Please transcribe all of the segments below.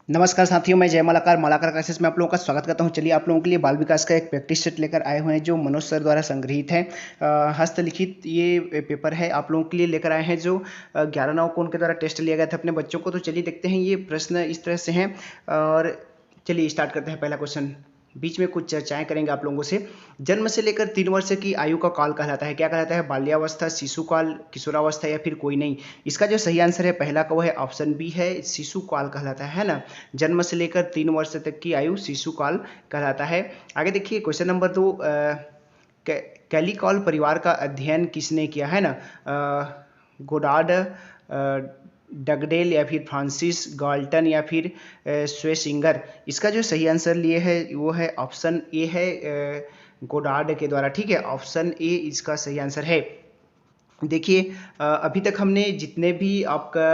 नमस्कार साथियों, मैं जय मालाकार मालाकार क्लासेस में आप लोगों का स्वागत करता हूं। चलिए आप लोगों के लिए बाल विकास का एक प्रैक्टिस सेट लेकर आए हुए हैं जो मनोज सर द्वारा संग्रहित है। हस्तलिखित ये पेपर है, आप लोगों के लिए लेकर आए हैं जो 11/9 को उनके द्वारा टेस्ट लिया गया था अपने बच्चों को। तो चलिए देखते हैं, ये प्रश्न इस तरह से हैं और चलिए स्टार्ट करते हैं। पहला क्वेश्चन, बीच में कुछ चर्चाएं करेंगे आप लोगों से। जन्म से लेकर 3 वर्ष की आयु का काल कहलाता है, क्या कहलाता है? बाल्यावस्था, शिशुकाल, किशोरावस्था या फिर कोई नहीं? इसका जो सही आंसर है पहला का वो है ऑप्शन बी है, शिशुकाल कहलाता है ना। जन्म से लेकर 3 वर्ष तक की आयु शिशुकाल कहलाता है। आगे देखिए क्वेश्चन नंबर 2, कैलिकॉल परिवार का अध्ययन किसने किया है ना? गोडार्ड, डगडेल या फिर फ्रांसिस गाल्टन या फिर स्वेसिंगर? इसका जो सही आंसर लिए है वो है ऑप्शन ए है, गोडार्ड के द्वारा। ठीक है, ऑप्शन ए इसका सही आंसर है। देखिए अभी तक हमने जितने भी आपका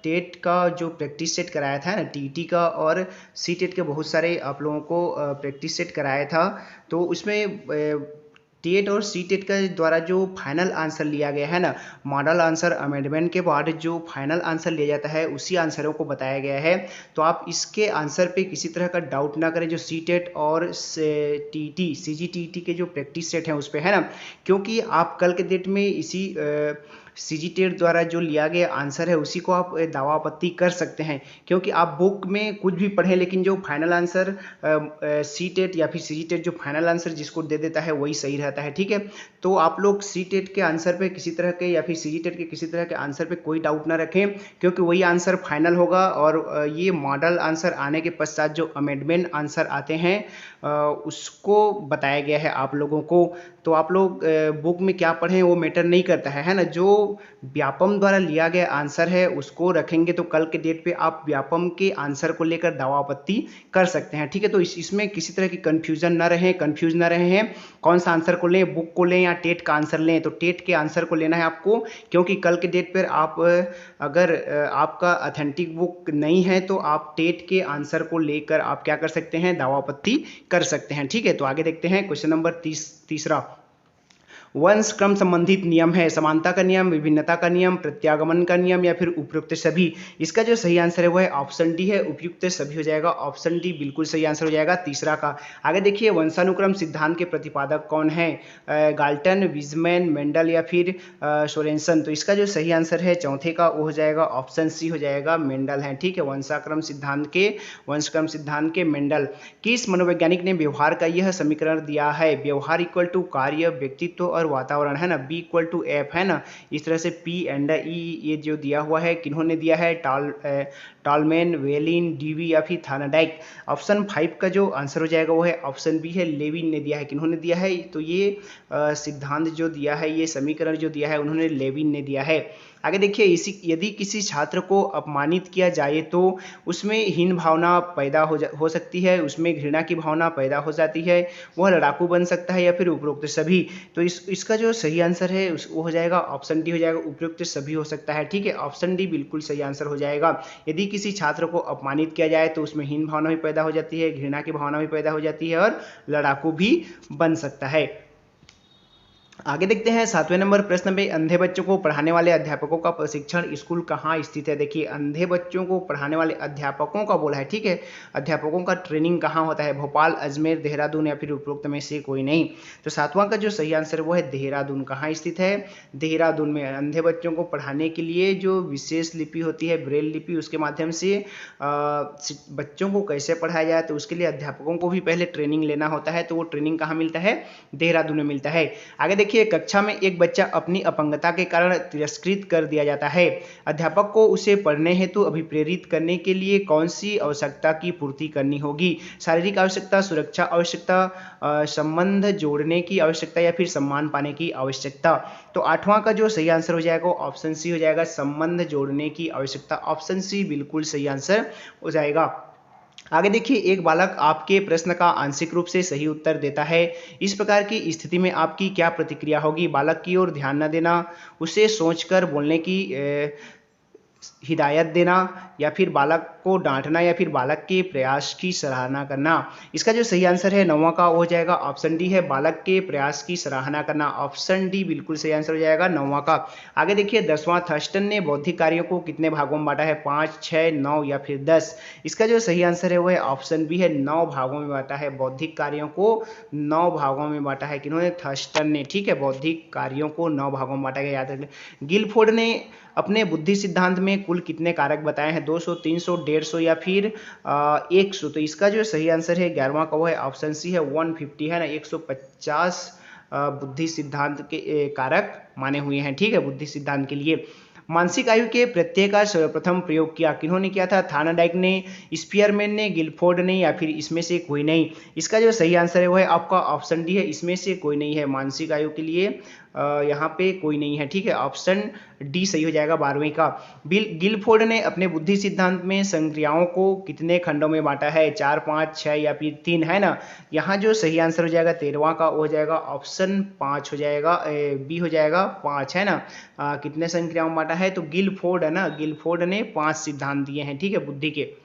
टेट का जो प्रैक्टिस सेट कराया था ना, टीटी का और सी टेट के बहुत सारे आप लोगों को प्रैक्टिस सेट कराया था। तो उसमें टेट और सी टेट का द्वारा जो फाइनल आंसर लिया गया है ना, मॉडल आंसर अमेंडमेंट के बाद जो फाइनल आंसर लिया जाता है उसी आंसरों को बताया गया है। तो आप इसके आंसर पे किसी तरह का डाउट ना करें। जो सी टेट और टीटी सीजीटीटी के जो प्रैक्टिस सेट हैं उस पर है ना, क्योंकि आप कल के डेट में इसी सीजीटेट द्वारा जो लिया गया आंसर है उसी को आप दावा आपत्ति कर सकते हैं। क्योंकि आप बुक में कुछ भी पढ़ें लेकिन जो फाइनल आंसर सी टेट या फिर सीजीटेट जो फाइनल आंसर जिसको दे देता है वही सही रहता है। ठीक है, तो आप लोग सी टेट के आंसर पे किसी तरह के या फिर सीजीटेट के किसी तरह के आंसर पे कोई डाउट ना रखें, क्योंकि वही आंसर फाइनल होगा। और ये मॉडल आंसर आने के पश्चात जो अमेंडमेंट आंसर आते हैं उसको बताया गया है आप लोगों को। तो आप लोग बुक में क्या पढ़ें वो मैटर नहीं करता है ना। जो व्यापम द्वारा लिया गया आंसर है उसको रखेंगे तो कल के डेट पे आप व्यापम के आंसर को लेकर दावा आपत्ति कर सकते हैं। ठीक है, तो इसमें किसी तरह की कंफ्यूजन ना रहे, कंफ्यूज ना रहे हैं कौन सा आंसर को लें, बुक को लें या टेट का आंसर लें। तो टेट के आंसर को लेना है आपको, क्योंकि कल के डेट पर आप अगर आपका ऑथेंटिक बुक नहीं है तो आप टेट के आंसर को लेकर आप क्या कर सकते हैं, दावा आपत्ति कर सकते हैं। ठीक है, तो आगे देखते हैं क्वेश्चन नंबर तीसरा। वंश क्रम संबंधित नियम है, समानता का नियम, विभिन्नता का नियम, प्रत्यागमन का नियम या फिर उपयुक्त सभी? इसका जो सही आंसर है वो है ऑप्शन डी है, उपयुक्त सभी हो जाएगा। ऑप्शन डी बिल्कुल सही आंसर हो जाएगा तीसरा का। आगे देखिए वंशानुक्रम सिद्धांत के प्रतिपादक कौन है? गाल्टन, विजमैन, मेंडल या फिर सोरेंसन? तो इसका जो सही आंसर है चौथे का वो हो जाएगा ऑप्शन सी हो जाएगा, मेंडल है। ठीक है, वंशक्रम सिद्धांत के मेंडल। किस मनोवैज्ञानिक ने व्यवहार का यह समीकरण दिया है? व्यवहार इक्वल टू कार्य, व्यक्तित्व और वातावरण है ना, बी इक्वल टू एफ है ना। इस तरह से पी एंड ई ये जो दिया हुआ है किन्होंने दिया है? टॉलमैन, वेलिन, डीवी या फिर थार्नडाइक? ऑप्शन 5 का जो आंसर हो जाएगा वो है ऑप्शन बी है, लेविन ने दिया है। किन्होंने दिया है? तो ये सिद्धांत जो दिया है, ये समीकरण जो दिया है उन्होंने लेविन ने दिया है। आगे देखिए, इसी यदि किसी छात्र को अपमानित किया जाए तो उसमें हीन भावना पैदा हो सकती है, उसमें घृणा की भावना पैदा हो जाती है, वह लड़ाकू बन सकता है या फिर उपरोक्त सभी? तो इसका जो सही आंसर है वो हो जाएगा ऑप्शन डी हो जाएगा, उपरोक्त सभी हो सकता है। ठीक है, ऑप्शन डी बिल्कुल सही आंसर हो जाएगा। यदि किसी छात्र को अपमानित किया जाए तो उसमें हीन भावना भी पैदा हो जाती है, घृणा की भावना भी पैदा हो जाती है और लड़ाकू भी बन सकता है। आगे देखते हैं 7वें नंबर प्रश्न में, अंधे बच्चों को पढ़ाने वाले अध्यापकों का प्रशिक्षण स्कूल कहाँ स्थित है? देखिए अंधे बच्चों को पढ़ाने वाले अध्यापकों का बोला है। ठीक है, अध्यापकों का ट्रेनिंग कहाँ होता है? भोपाल, अजमेर, देहरादून या फिर उपरोक्त में से कोई नहीं? तो 7वां का जो सही आंसर वो है देहरादून। कहाँ स्थित है? देहरादून में। अंधे बच्चों को पढ़ाने के लिए जो विशेष लिपि होती है, ब्रेल लिपि, उसके माध्यम से बच्चों को कैसे पढ़ाया जाए तो उसके लिए अध्यापकों को भी पहले ट्रेनिंग लेना होता है। तो वो ट्रेनिंग कहाँ मिलता है? देहरादून में मिलता है। आगे देखिए, कक्षा में एक बच्चा अपनी अपंगता के कारण तिरस्कृत कर दिया जाता है। अध्यापक को उसे पढ़ने हेतु अभिप्रेरित करने के लिए कौन सी आवश्यकता की पूर्ति करनी होगी? शारीरिक आवश्यकता, सुरक्षा आवश्यकता, संबंध जोड़ने की आवश्यकता या फिर सम्मान पाने की आवश्यकता? तो 8वां का जो सही आंसर हो जाएगा ऑप्शन सी हो जाएगा, संबंध जोड़ने की आवश्यकता। ऑप्शन सी बिल्कुल सही आंसर हो जाएगा। आगे देखिए, एक बालक आपके प्रश्न का आंशिक रूप से सही उत्तर देता है। इस प्रकार की स्थिति में आपकी क्या प्रतिक्रिया होगी? बालक की ओर ध्यान न देना, उसे सोचकर बोलने की हिदायत देना या फिर बालक को डांटना या फिर बालक के प्रयास की सराहना करना। इसका जो सही आंसर है 9वां का हो जाएगा ऑप्शन डी है, बालक के प्रयास की सराहना करना। ऑप्शन डी बिल्कुल सही आंसर हो जाएगा 9वां का। आगे देखिए 10वां, थर्स्टन ने बौद्धिक कार्यों को कितने भागों में बांटा है, 5, 6, 9 या फिर 10। इसका जो सही आंसर है वो है ऑप्शन बी है, 9 भागों में बांटा है। बौद्धिक कार्यों को 9 भागों में बांटा है, किन्होंने, थर्स्टन ने। ठीक है, बौद्धिक कार्यों को 9 भागों में बांटा गया, याद रखिए। गिलफोर्ड ने अपने बुद्धि सिद्धांत में कुल कितने कारक बताए हैं, 200, 300, 150 या फिर 100। तो इसका जो सही आंसर है 11वां का वो है ऑप्शन सी है, 150 है ना, 150 बुद्धि सिद्धांत के कारक माने हुए हैं। ठीक है, बुद्धि सिद्धांत के लिए। मानसिक आयु के प्रत्यय का सर्वप्रथम प्रयोग किया, किन्होंने किया था, थार्नडाइक ने, स्पीयरमैन ने, गिलफोर्ड ने या फिर इसमें से कोई नहीं। इसका जो सही आंसर है वो है आपका ऑप्शन डी है, इसमें से कोई नहीं है। मानसिक आयु के लिए यहाँ पे कोई नहीं है। ठीक है, ऑप्शन डी सही हो जाएगा 12वीं का। गिलफोर्ड ने अपने बुद्धि सिद्धांत में संक्रियाओं को कितने खंडों में बांटा है, 4, 5, 6 या फिर 3, है ना। यहाँ जो सही आंसर हो जाएगा 13वां का हो जाएगा ऑप्शन 5 हो जाएगा, बी हो जाएगा 5, है ना। कितने संक्रियाओं में बांटा है, तो गिलफोर्ड है ना, गिलफोर्ड ने 5 सिद्धांत दिए हैं। ठीक है, बुद्धि के।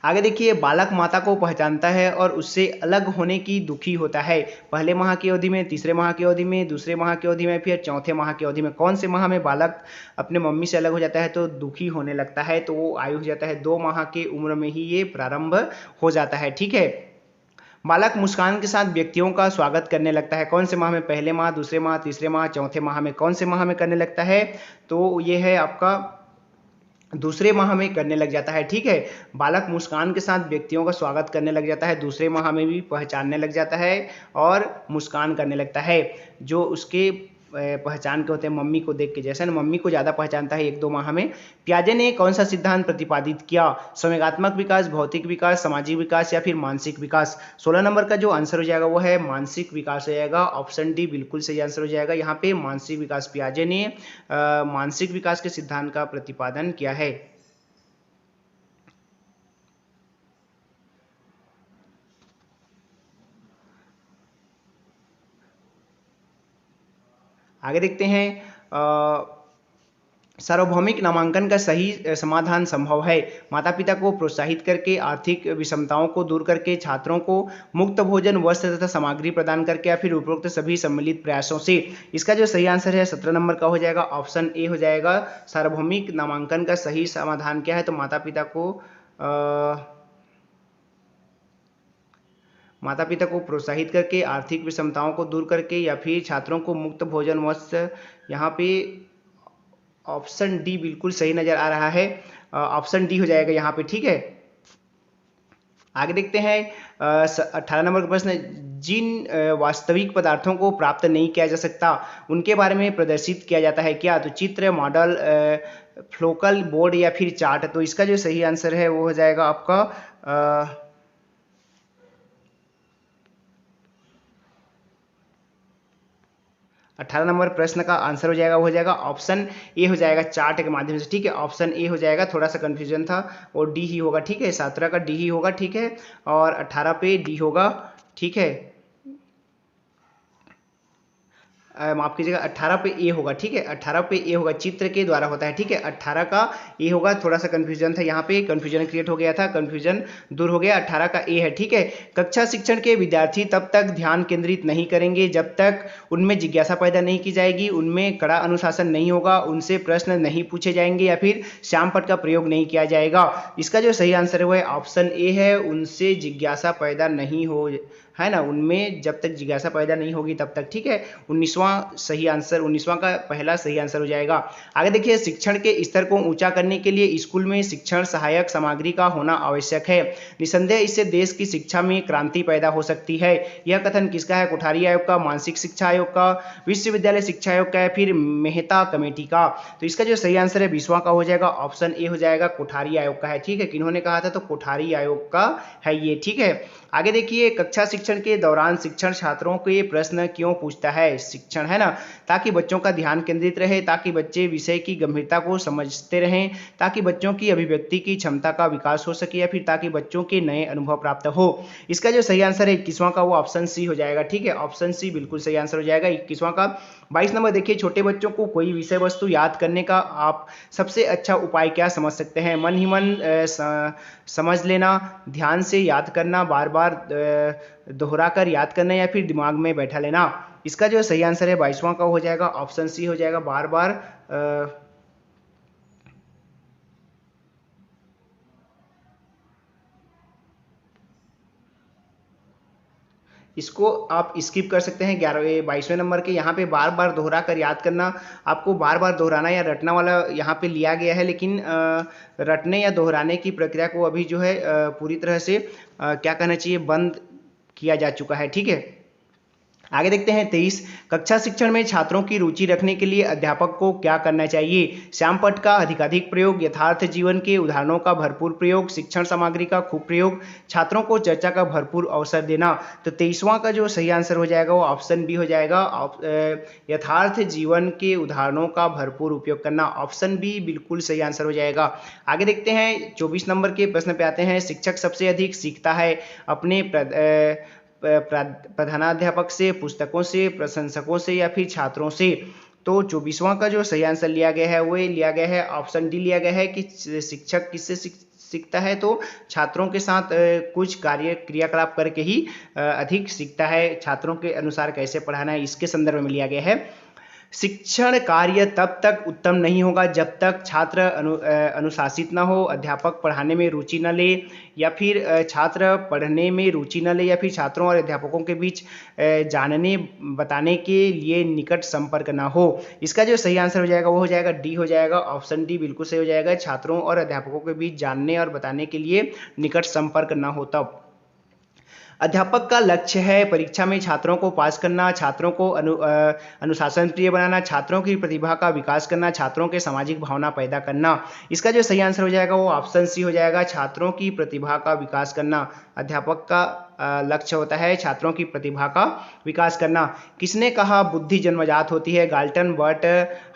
आगे देखिए, बालक माता को पहचानता है और उससे अलग होने की दुखी होता है, पहले माह की अवधि में, तीसरे माह की अवधि में, दूसरे माह की अवधि में, फिर चौथे माह की अवधि में। कौन से माह में बालक अपने मम्मी से अलग हो जाता है तो दुखी होने लगता है, तो वो आयु हो जाता है 2 माह की उम्र में ही ये प्रारंभ हो जाता है। ठीक है, बालक मुस्कान के साथ व्यक्तियों का स्वागत करने लगता है, कौन से माह में, पहले माह, दूसरे माह, तीसरे माह, चौथे माह में। कौन से माह में करने लगता है, तो ये है आपका दूसरे माह में करने लग जाता है। ठीक है, बालक मुस्कान के साथ व्यक्तियों का स्वागत करने लग जाता है, दूसरे माह में भी पहचानने लग जाता है और मुस्कान करने लगता है। जो उसके पहचान के होते हैं मम्मी को देख के, जैसे ना मम्मी को ज़्यादा पहचानता है 1-2 माह में। पियाजे ने कौन सा सिद्धांत प्रतिपादित किया, संवेगात्मक विकास, भौतिक विकास, सामाजिक विकास या फिर मानसिक विकास। 16 नंबर का जो आंसर हो जाएगा वो है मानसिक विकास हो जाएगा, ऑप्शन डी बिल्कुल सही आंसर हो जाएगा। यहाँ पे मानसिक विकास, पियाजे ने मानसिक विकास के सिद्धांत का प्रतिपादन किया है। आगे देखते हैं, सार्वभौमिक नामांकन का सही समाधान संभव है, माता पिता को प्रोत्साहित करके, आर्थिक विषमताओं को दूर करके, छात्रों को मुक्त भोजन, वस्त्र तथा सामग्री प्रदान करके या फिर उपरोक्त सभी सम्मिलित प्रयासों से। इसका जो सही आंसर है 17 नंबर का हो जाएगा, ऑप्शन ए हो जाएगा। सार्वभौमिक नामांकन का सही समाधान क्या है, तो माता पिता को प्रोत्साहित करके, आर्थिक विषमताओं को दूर करके या फिर छात्रों को मुक्त भोजन, वस्त्र। यहाँ पे ऑप्शन डी बिल्कुल सही नजर आ रहा है, ऑप्शन डी हो जाएगा यहाँ पे। ठीक है, आगे देखते हैं 18 नंबर का प्रश्न, जिन वास्तविक पदार्थों को प्राप्त नहीं किया जा सकता उनके बारे में प्रदर्शित किया जाता है क्या, तो चित्र, मॉडल, फ्लोकल बोर्ड या फिर चार्ट। तो इसका जो सही आंसर है वो हो जाएगा आपका 18 नंबर प्रश्न का आंसर हो जाएगा, वो हो जाएगा ऑप्शन ए हो जाएगा, चार्ट के माध्यम से। ठीक है, ऑप्शन ए हो जाएगा, थोड़ा सा कंफ्यूजन था, और डी ही होगा। ठीक है, 17 का डी ही होगा। ठीक है, और 18 पे डी होगा। ठीक है, माफ कीजिएगा, 18 पे ए होगा। ठीक है, 18 पे ए होगा, चित्र के द्वारा होता है। ठीक है, 18 का ए होगा, थोड़ा सा कंफ्यूजन था यहाँ पे, कंफ्यूजन क्रिएट हो गया था, कंफ्यूजन दूर हो गया, 18 का ए है। ठीक है, कक्षा शिक्षण के विद्यार्थी तब तक ध्यान केंद्रित नहीं करेंगे जब तक उनमें जिज्ञासा पैदा नहीं की जाएगी, उनमें कड़ा अनुशासन नहीं होगा, उनसे प्रश्न नहीं पूछे जाएंगे या फिर श्यामपट्ट का प्रयोग नहीं किया जाएगा। इसका जो सही आंसर है वो है ऑप्शन ए है, उनसे जिज्ञासा पैदा नहीं हो, है ना, उनमें जब तक जिज्ञासा पैदा नहीं होगी तब तक। ठीक है, 19वां सही आंसर, 19वां का पहला सही आंसर हो जाएगा। आगे देखिए, शिक्षण के स्तर को ऊंचा करने के लिए स्कूल में शिक्षण सहायक सामग्री का होना आवश्यक है, निसंदेह इससे देश की शिक्षा में क्रांति पैदा हो सकती है। यह कथन किसका है, कोठारी आयोग का, मानसिक शिक्षा आयोग का, विश्वविद्यालय शिक्षा आयोग का या फिर मेहता कमेटी का। तो इसका जो सही आंसर है 20वां का हो जाएगा, ऑप्शन ए हो जाएगा, कोठारी आयोग का है। ठीक है, किन्होंने कहा था, तो कोठारी आयोग का है ये। ठीक है, आगे देखिए, कक्षा शिक्षण के दौरान शिक्षण छात्रों के प्रश्न क्यों पूछता है? शिक्षण है ना, ताकि बच्चों का ध्यान केंद्रित रहे, ताकि बच्चे विषय की गंभीरता को समझते रहें, ताकि बच्चों की अभिव्यक्ति की क्षमता का विकास हो सके, या फिर ताकि बच्चों के नए अनुभव प्राप्त हो। इसका जो सही आंसर है 21वां का, वो ऑप्शन सी हो जाएगा। ठीक है, ऑप्शन सी बिल्कुल सही आंसर हो जाएगा 21वां का। 22 नंबर देखिए, छोटे बच्चों को कोई विषय वस्तु याद करने का आप सबसे अच्छा उपाय क्या समझ सकते हैं? मन ही मन समझ लेना, ध्यान से याद करना, बार बार दोहरा कर याद करना, या फिर दिमाग में बैठा लेना। इसका जो सही आंसर है 22वां का हो जाएगा, ऑप्शन सी हो जाएगा, बार बार इसको आप स्किप कर सकते हैं। 22वें नंबर के यहाँ पे बार बार दोहरा कर याद करना, आपको बार बार दोहराना या रटना वाला यहाँ पे लिया गया है, लेकिन रटने या दोहराने की प्रक्रिया को अभी जो है पूरी तरह से क्या कहना चाहिए, बंद किया जा चुका है। ठीक है, आगे देखते हैं 23, कक्षा शिक्षण में छात्रों की रुचि रखने के लिए अध्यापक को क्या करना चाहिए? श्यामपट्ट का अधिकाधिक प्रयोग, यथार्थ जीवन के उदाहरणों का भरपूर प्रयोग, शिक्षण सामग्री का खूब प्रयोग, छात्रों को चर्चा का भरपूर अवसर देना। तो 23वां का जो सही आंसर हो जाएगा वो ऑप्शन बी हो जाएगा, यथार्थ जीवन के उदाहरणों का भरपूर उपयोग करना। ऑप्शन बी बिल्कुल सही आंसर हो जाएगा। आगे देखते हैं 24 नंबर के प्रश्न पे आते हैं, शिक्षक सबसे अधिक सीखता है अपने प्रधानाध्यापक से, पुस्तकों से, प्रशंसकों से, या फिर छात्रों से? तो 24वां का जो सही आंसर लिया गया है वो लिया गया है, ऑप्शन डी लिया गया है कि शिक्षक किससे सीखता है? तो छात्रों के साथ कुछ कार्य क्रियाकलाप करके ही अधिक सीखता है। छात्रों के अनुसार कैसे पढ़ाना है, इसके संदर्भ में लिया गया है। शिक्षण कार्य तब तक उत्तम नहीं होगा जब तक छात्र अनुशासित न हो, अध्यापक पढ़ाने में रुचि न ले, या फिर छात्र पढ़ने में रुचि न ले, या फिर छात्रों और अध्यापकों के बीच जानने बताने के लिए निकट संपर्क न हो। इसका जो सही आंसर हो जाएगा वो हो जाएगा डी हो जाएगा, ऑप्शन डी बिल्कुल सही हो जाएगा, छात्रों और अध्यापकों के बीच जानने और बताने के लिए निकट संपर्क न हो तब। अध्यापक का लक्ष्य है परीक्षा में छात्रों को पास करना, छात्रों को अनुशासन प्रिय बनाना, छात्रों की प्रतिभा का विकास करना, छात्रों के सामाजिक भावना पैदा करना। इसका जो सही आंसर हो जाएगा वो ऑप्शन सी हो जाएगा, छात्रों की प्रतिभा का विकास करना। अध्यापक का लक्ष्य होता है छात्रों की प्रतिभा का विकास करना। किसने कहा बुद्धि जन्मजात होती है? गाल्टन, बर्ट,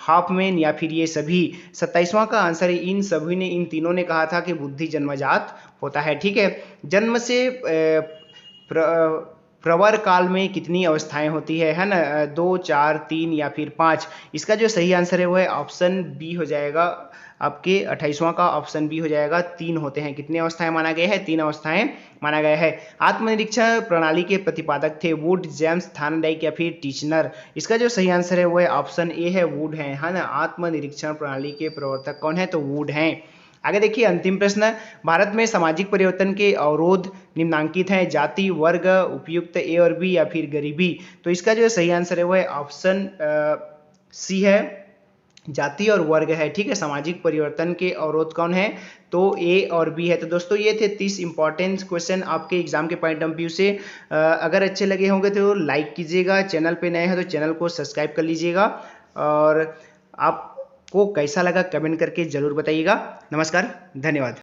हॉफमैन, या फिर ये सभी? 27वां का आंसर है इन सभी ने, इन तीनों ने कहा था कि बुद्धि जन्मजात होता है। ठीक है, जन्म से प्रवर काल में कितनी अवस्थाएं होती है ना? 2, 4, 3 या फिर 5? इसका जो सही आंसर है वो है ऑप्शन बी हो जाएगा, आपके 28वां का ऑप्शन बी हो जाएगा, 3 होते हैं। कितनी अवस्थाएं माना गया है? 3 अवस्थाएं माना गया है। आत्मनिरीक्षण प्रणाली के प्रतिपादक थे वुड, जेम्स, थार्नडाइक, या फिर टीचनर? इसका जो सही आंसर है वो है ऑप्शन ए है, वुड है ना। आत्मनिरीक्षण प्रणाली के प्रवर्तक कौन है? तो वुड हैं। आगे देखिए अंतिम प्रश्न, भारत में सामाजिक परिवर्तन के अवरोध निम्नांकित हैं, जाति, वर्ग, उपयुक्त ए और बी, या फिर गरीबी? तो इसका जो सही आंसर है वो है ऑप्शन सी है, जाति और वर्ग है। ठीक है, सामाजिक परिवर्तन के अवरोध कौन है? तो ए और बी है। तो दोस्तों ये थे 30 इंपॉर्टेंट क्वेश्चन आपके एग्जाम के पॉइंट ऑफ व्यू से। अगर अच्छे लगे होंगे तो लाइक कीजिएगा, चैनल पे नए हैं तो चैनल को सब्सक्राइब कर लीजिएगा, और आप को कैसा लगा कमेंट करके जरूर बताइएगा। नमस्कार, धन्यवाद।